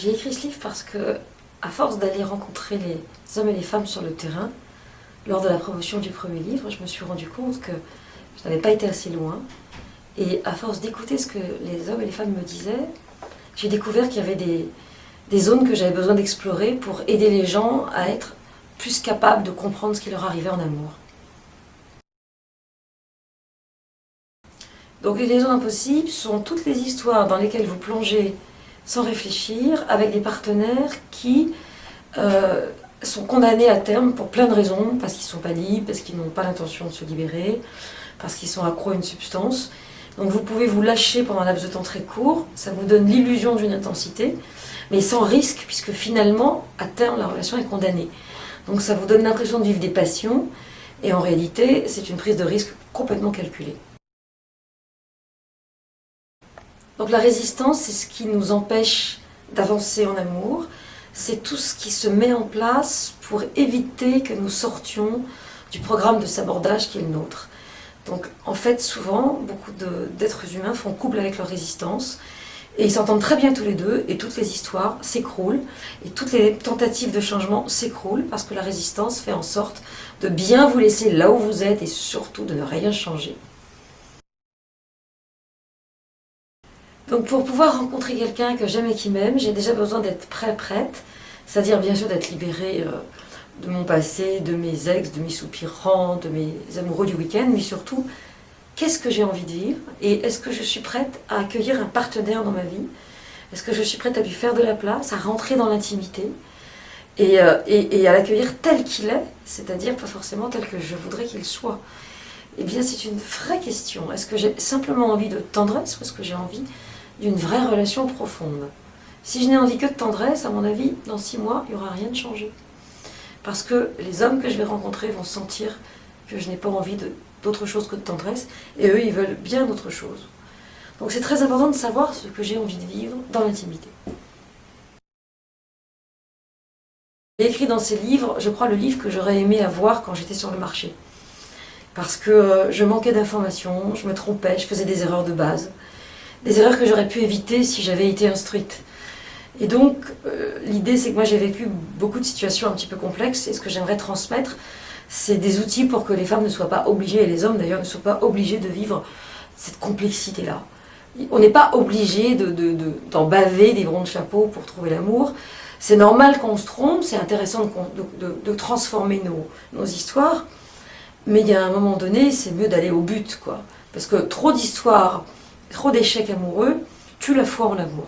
J'ai écrit ce livre parce que, à force d'aller rencontrer les hommes et les femmes sur le terrain, lors de la promotion du premier livre, je me suis rendu compte que je n'avais pas été assez loin. Et à force d'écouter ce que les hommes et les femmes me disaient, j'ai découvert qu'il y avait des zones que j'avais besoin d'explorer pour aider les gens à être plus capables de comprendre ce qui leur arrivait en amour. Donc les liaisons impossibles sont toutes les histoires dans lesquelles vous plongez sans réfléchir, avec des partenaires qui sont condamnés à terme pour plein de raisons, parce qu'ils ne sont pas libres, parce qu'ils n'ont pas l'intention de se libérer, parce qu'ils sont accros à une substance. Donc vous pouvez vous lâcher pendant un laps de temps très court, ça vous donne l'illusion d'une intensité, mais sans risque, puisque finalement, à terme, la relation est condamnée. Donc ça vous donne l'impression de vivre des passions, et en réalité, c'est une prise de risque complètement calculée. Donc la résistance, c'est ce qui nous empêche d'avancer en amour, c'est tout ce qui se met en place pour éviter que nous sortions du programme de sabordage qui est le nôtre. Donc en fait, souvent, beaucoup d'êtres humains font couple avec leur résistance, et ils s'entendent très bien tous les deux, et toutes les histoires s'écroulent, et toutes les tentatives de changement s'écroulent, parce que la résistance fait en sorte de bien vous laisser là où vous êtes, et surtout de ne rien changer. Donc pour pouvoir rencontrer quelqu'un que j'aime et qui m'aime, j'ai déjà besoin d'être prête, c'est-à-dire bien sûr d'être libérée de mon passé, de mes ex, de mes soupirants, de mes amoureux du week-end, mais surtout, qu'est-ce que j'ai envie de vivre et est-ce que je suis prête à accueillir un partenaire dans ma vie? Est-ce que je suis prête à lui faire de la place, à rentrer dans l'intimité et à l'accueillir tel qu'il est, c'est-à-dire pas forcément tel que je voudrais qu'il soit? Eh bien c'est une vraie question. Est-ce que j'ai simplement envie de tendresse ou est-ce que j'ai envie d'une vraie relation profonde? Si je n'ai envie que de tendresse, à mon avis, dans 6 mois, il n'y aura rien de changé. Parce que les hommes que je vais rencontrer vont sentir que je n'ai pas envie d'autre chose que de tendresse, et eux, ils veulent bien d'autre chose. Donc c'est très important de savoir ce que j'ai envie de vivre dans l'intimité. J'ai écrit dans ces livres, je crois, le livre que j'aurais aimé avoir quand j'étais sur le marché. Parce que je manquais d'informations, je me trompais, je faisais des erreurs de base. Des erreurs que j'aurais pu éviter si j'avais été instruite. Et donc, l'idée, c'est que moi, j'ai vécu beaucoup de situations un petit peu complexes, et ce que j'aimerais transmettre, c'est des outils pour que les femmes ne soient pas obligées, et les hommes d'ailleurs ne soient pas obligés de vivre cette complexité-là. On n'est pas obligé d'en baver des ronds de chapeau pour trouver l'amour. C'est normal qu'on se trompe, c'est intéressant de transformer nos histoires, mais il y a un moment donné, c'est mieux d'aller au but, quoi. Parce que trop d'histoires, trop d'échecs amoureux, tue la foi en l'amour.